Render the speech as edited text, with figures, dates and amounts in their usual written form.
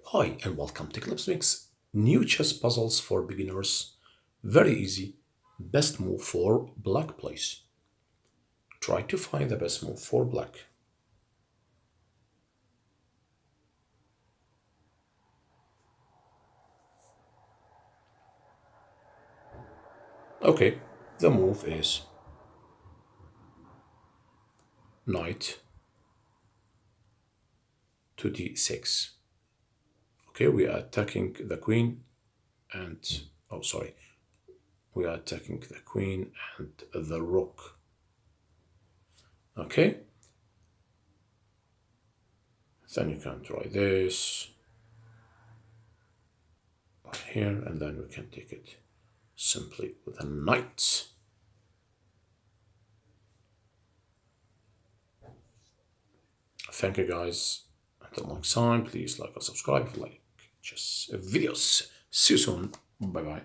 Hi and welcome to Clipsmixxx. New chess puzzles for beginners. Very easy. Best move for black, please. Try to find the best move for black. Okay, the move is knight to d6. Okay, we are attacking the queen and oh sorry, we are attacking the queen and the rook. Okay, then you can try this right here, and then we can take it simply with a knight. Thank you guys. Until next time, please like and subscribe, like just videos. See you soon. Bye bye.